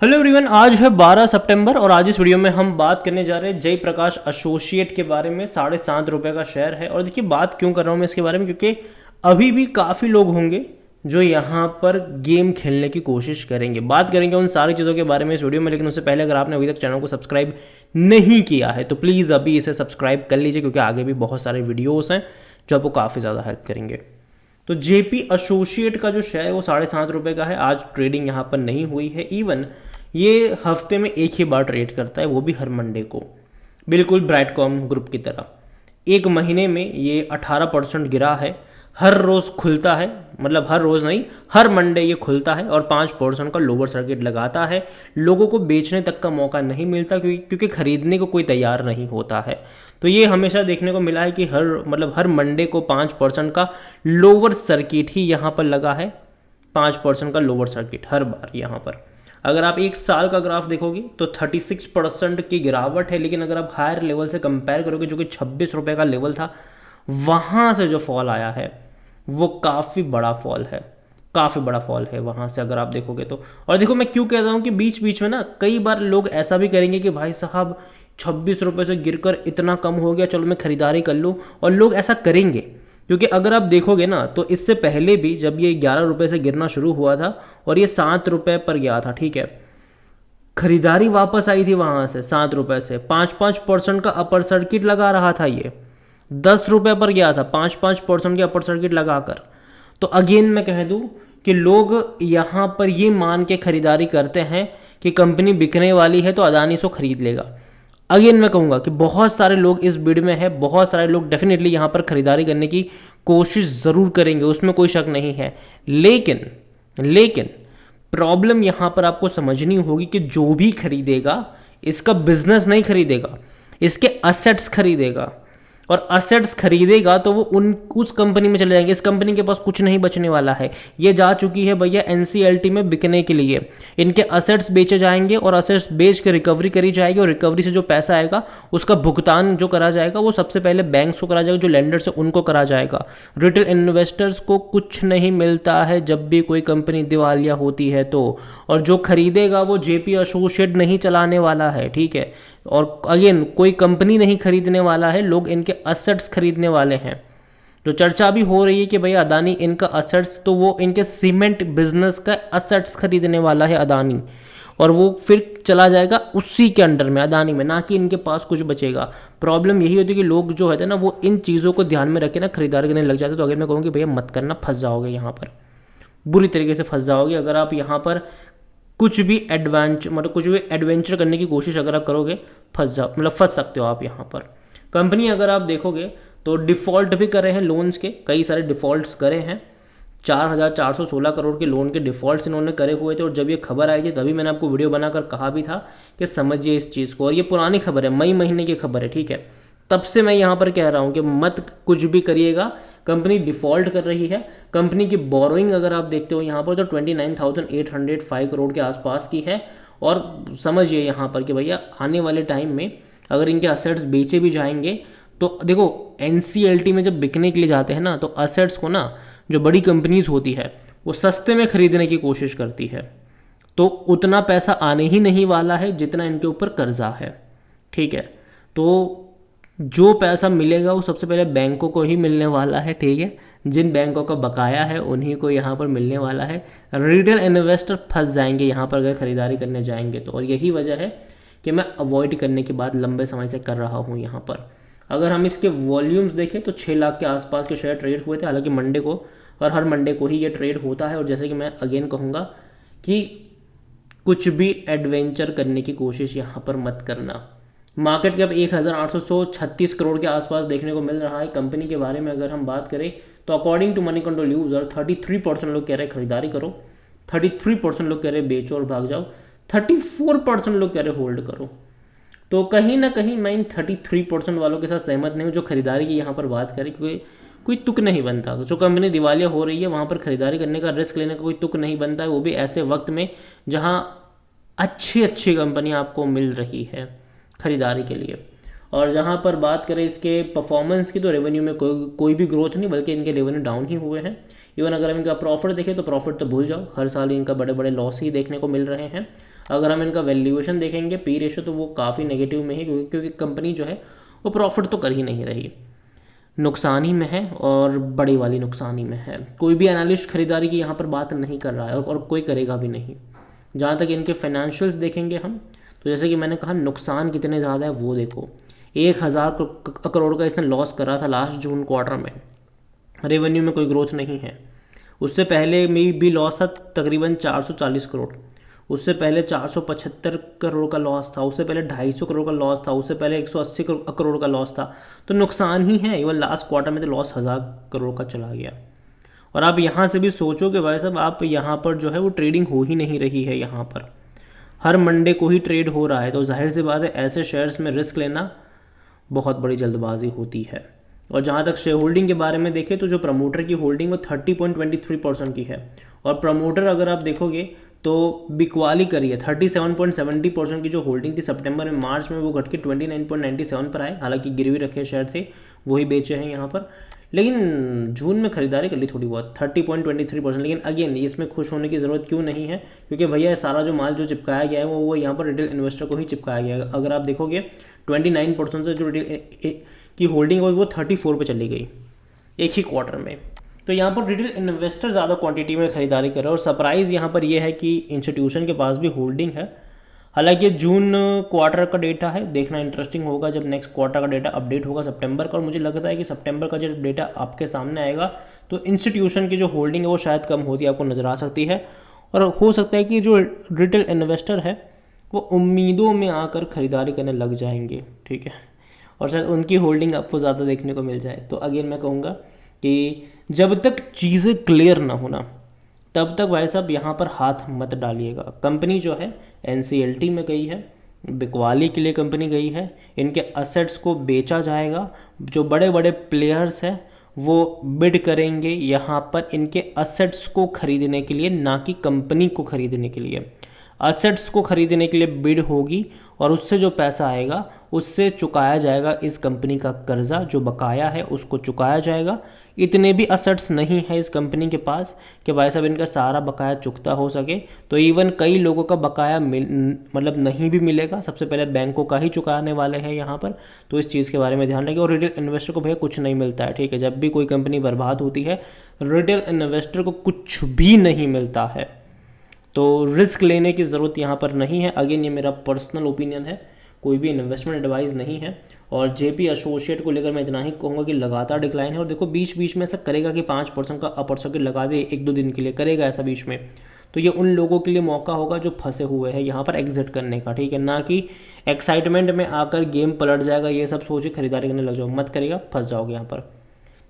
Hello everyone, आज है 12 सितंबर और आज इस वीडियो में हम बात करने जा रहे हैं जयप्रकाश एसोसिएट के बारे में। ₹7.5 का शेयर है। और देखिए, बात क्यों कर रहा हूँ मैं इसके बारे में, क्योंकि अभी भी काफ़ी लोग होंगे जो यहाँ पर गेम खेलने की कोशिश करेंगे। बात करेंगे उन सारी चीज़ों के बारे में इस वीडियो में, लेकिन उससे पहले अगर आपने अभी तक चैनल को सब्सक्राइब नहीं किया है तो प्लीज़ अभी इसे सब्सक्राइब कर लीजिए, क्योंकि आगे भी बहुत सारे वीडियोज़ हैं जो आपको काफ़ी ज़्यादा हेल्प करेंगे। तो जेपी एसोसिएट का जो शेयर है वो ₹7.5 का है। आज ट्रेडिंग यहाँ पर नहीं हुई है। इवन ये हफ्ते में एक ही बार ट्रेड करता है, वो भी हर मंडे को, बिल्कुल ब्राइटकॉम ग्रुप की तरह। एक महीने में ये 18% गिरा है। हर रोज़ खुलता है, मतलब हर रोज़ नहीं, हर मंडे ये खुलता है और 5% का लोअर सर्किट लगाता है। लोगों को बेचने तक का मौका नहीं मिलता, क्योंकि खरीदने को कोई तैयार नहीं होता है। तो ये हमेशा देखने को मिला है कि हर मंडे को 5% का लोअर सर्किट ही यहाँ पर लगा है। 5% का लोअर सर्किट हर बार यहाँ पर। अगर आप एक साल का ग्राफ देखोगे तो 36% की गिरावट है, लेकिन अगर आप हायर लेवल से कंपेयर करोगे, जो कि ₹26 का लेवल था, वहाँ से जो फॉल आया है वो काफ़ी बड़ा फॉल है। काफ़ी बड़ा फॉल है वहाँ से अगर आप देखोगे तो। और देखो, मैं क्यों कह रहा हूँ कि बीच बीच में ना कई बार लोग ऐसा भी करेंगे कि भाई साहब ₹26 से गिरकर इतना कम हो गया, चलो मैं खरीदारी कर लूँ। और लोग ऐसा करेंगे, क्योंकि अगर आप देखोगे ना तो इससे पहले भी जब ये ₹11 से गिरना शुरू हुआ था और ये ₹7 पर गया था, ठीक है, खरीदारी वापस आई थी वहां से ₹7 से। 5% का अपर सर्किट लगा रहा था ये। ₹10 पर गया था 5% के अपर सर्किट लगाकर। तो अगेन मैं कह दूं कि लोग यहां पर ये मान के खरीदारी करते हैं कि कंपनी बिकने वाली है तो अदानी सो खरीद लेगा। अगेन मैं कहूँगा कि बहुत सारे लोग इस बिड में है, बहुत सारे लोग डेफिनेटली यहाँ पर खरीदारी करने की कोशिश ज़रूर करेंगे, उसमें कोई शक नहीं है। लेकिन लेकिन प्रॉब्लम यहाँ पर आपको समझनी होगी कि जो भी खरीदेगा इसका बिजनेस नहीं खरीदेगा, इसके असेट्स खरीदेगा। और असेट्स खरीदेगा तो वो उस कंपनी में चले जाएंगे। इस कंपनी के पास कुछ नहीं बचने वाला है। ये जा चुकी है भैया एनसीएलटी में बिकने के लिए। इनके असेट्स बेचे जाएंगे और असेट्स बेच के रिकवरी करी जाएगी, और रिकवरी से जो पैसा आएगा उसका भुगतान जो करा जाएगा वो सबसे पहले बैंक्स को करा जाएगा, जो लेंडर्स है उनको करा जाएगा। रिटेल इन्वेस्टर्स को कुछ नहीं मिलता है जब भी कोई कंपनी दिवालिया होती है तो। और जो खरीदेगा वो जेपी एसोसिएट नहीं चलाने वाला है, ठीक है। और अगेन कोई कंपनी नहीं खरीदने वाला है, लोग इनके असेट्स खरीदने वाले हैं। जो चर्चा भी हो रही है कि भैया अदानी इनका असेट्स, तो वो इनके सीमेंट बिजनेस का असेट्स खरीदने वाला है अदानी, और वो फिर चला जाएगा उसी के अंडर में, अदानी में, ना कि इनके पास कुछ बचेगा। प्रॉब्लम यही होती है कि लोग जो है ना वो इन चीज़ों को ध्यान में रख के ना खरीदारी करने लग जाते हैं। तो अगर मैं कहूँ कि भैया मत करना, फंस जाओगे यहाँ पर, बुरी तरीके से फंस जाओगे। अगर आप यहाँ पर कुछ भी एडवेंचर करने की कोशिश अगर आप करोगे, फंस सकते हो आप यहाँ पर। कंपनी अगर आप देखोगे तो डिफ़ॉल्ट भी करे हैं लोन्स के, कई सारे डिफ़ॉल्ट्स करे हैं। 4,416 करोड़ के लोन के डिफ़ॉल्ट्स इन्होंने करे हुए थे। और जब ये खबर आई थी तभी मैंने आपको वीडियो बनाकर कहा भी था कि समझिए इस चीज़ को। और ये पुरानी खबर है, मई महीने की खबर है, ठीक है। तब से मैं यहाँ पर कह रहा हूँ कि मत कुछ भी करिएगा, कंपनी डिफ़ॉल्ट कर रही है। कंपनी की बोरोइंग अगर आप देखते हो यहाँ पर तो 29,805 करोड़ के आसपास की है। और समझिए यहाँ पर कि भैया आने वाले टाइम में अगर इनके असेट्स बेचे भी जाएंगे तो देखो, एनसीएलटी में जब बिकने के लिए जाते हैं ना तो असेट्स को ना जो बड़ी कंपनीज होती है वो सस्ते में खरीदने की कोशिश करती है। तो उतना पैसा आने ही नहीं वाला है जितना इनके ऊपर कर्जा है, ठीक है। तो जो पैसा मिलेगा वो सबसे पहले बैंकों को ही मिलने वाला है, ठीक है। जिन बैंकों का बकाया है उन्हीं को यहाँ पर मिलने वाला है। रिटेल इन्वेस्टर फंस जाएंगे यहाँ पर अगर खरीदारी करने जाएंगे तो। और यही वजह है कि मैं अवॉइड करने की बात लंबे समय से कर रहा हूँ यहाँ पर। अगर हम इसके वॉल्यूम्स देखें तो 6 लाख के आसपास के शेयर ट्रेड हुए थे, हालांकि मंडे को, और हर मंडे को ही ये ट्रेड होता है। और जैसे कि मैं अगेन कहूँगा कि कुछ भी एडवेंचर करने की कोशिश यहाँ पर मत करना। मार्केट कैप 1,836 करोड़ के आसपास देखने को मिल रहा है। कंपनी के बारे में अगर हम बात करें तो according to Moneycontrol user 33% लोग कह रहे हैं खरीदारी करो, 33% लोग कह रहे हैं बेचो और भाग जाओ, 34% लोग कह रहे होल्ड करो। तो कहीं ना कहीं मैं इन 33% वालों के साथ सहमत नहीं हूँ जो खरीदारी की यहाँ पर बात करें, क्योंकि कोई तुक नहीं बनता। जो कंपनी दिवालिया हो रही है वहाँ पर खरीदारी करने का, रिस्क लेने का कोई तुक नहीं बनता है, वो भी ऐसे वक्त में जहाँ अच्छी अच्छी कंपनी आपको मिल रही है खरीदारी के लिए। और जहाँ पर बात करें इसके परफॉर्मेंस की तो रेवेन्यू में कोई भी ग्रोथ नहीं, बल्कि इनके रेवेन्यू डाउन ही हुए हैं। इवन अगर हम इनका प्रॉफिट देखें तो प्रॉफिट तो भूल जाओ, हर साल इनका बड़े बड़े लॉस ही देखने को मिल रहे हैं। अगर हम इनका वैल्यूएशन देखेंगे पी रेशो तो वो काफ़ी नेगेटिव में है, क्योंकि कंपनी जो है वो प्रॉफिट तो कर ही नहीं रही, नुकसान ही में है और बड़ी वाली नुकसान ही में है। कोई भी एनालिस्ट खरीदारी की यहाँ पर बात नहीं कर रहा है और कोई करेगा भी नहीं। जहाँ तक इनके फाइनेंशियल्स देखेंगे हम, तो जैसे कि मैंने कहा नुकसान कितने ज़्यादा है वो देखो, 1000 करोड़ का इसने लॉस करा था लास्ट जून क्वार्टर में, रेवेन्यू में कोई ग्रोथ नहीं है। उससे पहले में भी लॉस था तकरीबन 440 करोड़, उससे पहले 475 करोड़ का लॉस था, उससे पहले 250 करोड़ का लॉस था, उससे पहले 180 करोड़ का लॉस था। तो नुकसान ही है। इवन लास्ट क्वार्टर में तो लॉस 1000 करोड़ का चला गया। और आप यहाँ से भी सोचो कि भाई साहब आप यहाँ पर जो है वो ट्रेडिंग हो ही नहीं रही है, यहाँ पर हर मंडे को ही ट्रेड हो रहा है, तो जाहिर सी बात है ऐसे शेयर्स में रिस्क लेना बहुत बड़ी जल्दबाजी होती है। और जहाँ तक शेयर होल्डिंग के बारे में देखें तो जो प्रमोटर की होल्डिंग वो 30.23% की है, और प्रमोटर अगर आप देखोगे तो बिकवाली करी है। 37.70% की जो होल्डिंग थी सितंबर में, मार्च में वो घट के 29.97 पर आए, हालांकि गिरवी रखे शेयर थे वही बेचे हैं यहाँ पर, लेकिन जून में खरीदारी कर ली थोड़ी बहुत 30.23%। लेकिन अगेन इसमें खुश होने की ज़रूरत क्यों नहीं है, क्योंकि भैया सारा जो माल जो चिपकाया गया है वो यहाँ पर रिटेल इन्वेस्टर को ही चिपकाया गया है। अगर आप देखोगे 29% से जो रिटेल की होल्डिंग हुई वो 34 पे चली गई एक ही क्वार्टर में। तो यहाँ पर रिटेल इन्वेस्टर ज़्यादा क्वांटिटी में खरीदारी कर रहे हैं, और सरप्राइज़ यहाँ पर यह है कि इंस्टीट्यूशन के पास भी होल्डिंग है। हालांकि जून क्वार्टर का डेटा है, देखना इंटरेस्टिंग होगा जब नेक्स्ट क्वार्टर का डेटा अपडेट होगा सितंबर का, और मुझे लगता है कि सितंबर का जब डेटा आपके सामने आएगा तो इंस्टीट्यूशन की जो होल्डिंग है वो शायद कम होती आपको नज़र आ सकती है, और हो सकता है कि जो रिटेल इन्वेस्टर है वो उम्मीदों में आकर ख़रीदारी करने लग जाएंगे, ठीक है, और शायद उनकी होल्डिंग आपको ज़्यादा देखने को मिल जाए। तो अगेन मैं कहूँगा कि जब तक चीज़ें क्लियर ना होना तब तक भाई साहब यहाँ पर हाथ मत डालिएगा। कंपनी जो है NCLT में गई है, बिकवाली के लिए कंपनी गई है, इनके असेट्स को बेचा जाएगा, जो बड़े बड़े प्लेयर्स हैं वो बिड करेंगे यहाँ पर इनके असेट्स को खरीदने के लिए, ना कि कंपनी को खरीदने के लिए। असेट्स को खरीदने के लिए बिड होगी और उससे जो पैसा आएगा उससे चुकाया जाएगा इस कंपनी का कर्जा, जो बकाया है उसको चुकाया जाएगा। इतने भी असेट्स नहीं है इस कंपनी के पास कि भाई साहब इनका सारा बकाया चुकता हो सके, तो इवन कई लोगों का बकाया मतलब नहीं भी मिलेगा। सबसे पहले बैंकों का ही चुकाने वाले हैं यहाँ पर, तो इस चीज़ के बारे में ध्यान रखिए। और रिटेल इन्वेस्टर को भैया कुछ नहीं मिलता है, ठीक है, जब भी कोई कंपनी बर्बाद होती है रिटेल इन्वेस्टर को कुछ भी नहीं मिलता है, तो रिस्क लेने की ज़रूरत यहाँ पर नहीं है। अगेन ये मेरा पर्सनल ओपिनियन है, कोई भी इन्वेस्टमेंट एडवाइस नहीं है। और जेपी एसोसिएट को लेकर मैं इतना ही कहूँगा कि लगातार डिक्लाइन है, और देखो बीच बीच में ऐसा करेगा कि 5% का अपर सर्किट लगा दे 1-2 दिन के लिए, करेगा ऐसा बीच में, तो ये उन लोगों के लिए मौका होगा जो फंसे हुए हैं यहाँ पर एग्जिट करने का, ठीक है, ना कि एक्साइटमेंट में आकर गेम पलट जाएगा ये सब सोच के खरीदारी करने लग जाओ, मत करेगा, फंस जाओगे यहाँ पर।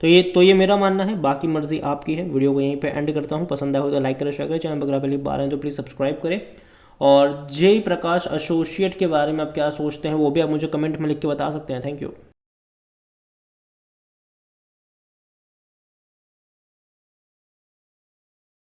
तो ये मेरा मानना है, बाकी मर्जी आपकी है। वीडियो को यहीं पे एंड करता हूँ, पसंद आया हो तो लाइक करें, शेयर करें, चैनल पर पहली बार आए तो प्लीज़ सब्सक्राइब करें। और जय प्रकाश एसोसिएट के बारे में आप क्या सोचते हैं वो भी आप मुझे कमेंट में लिख के बता सकते हैं। Thank you.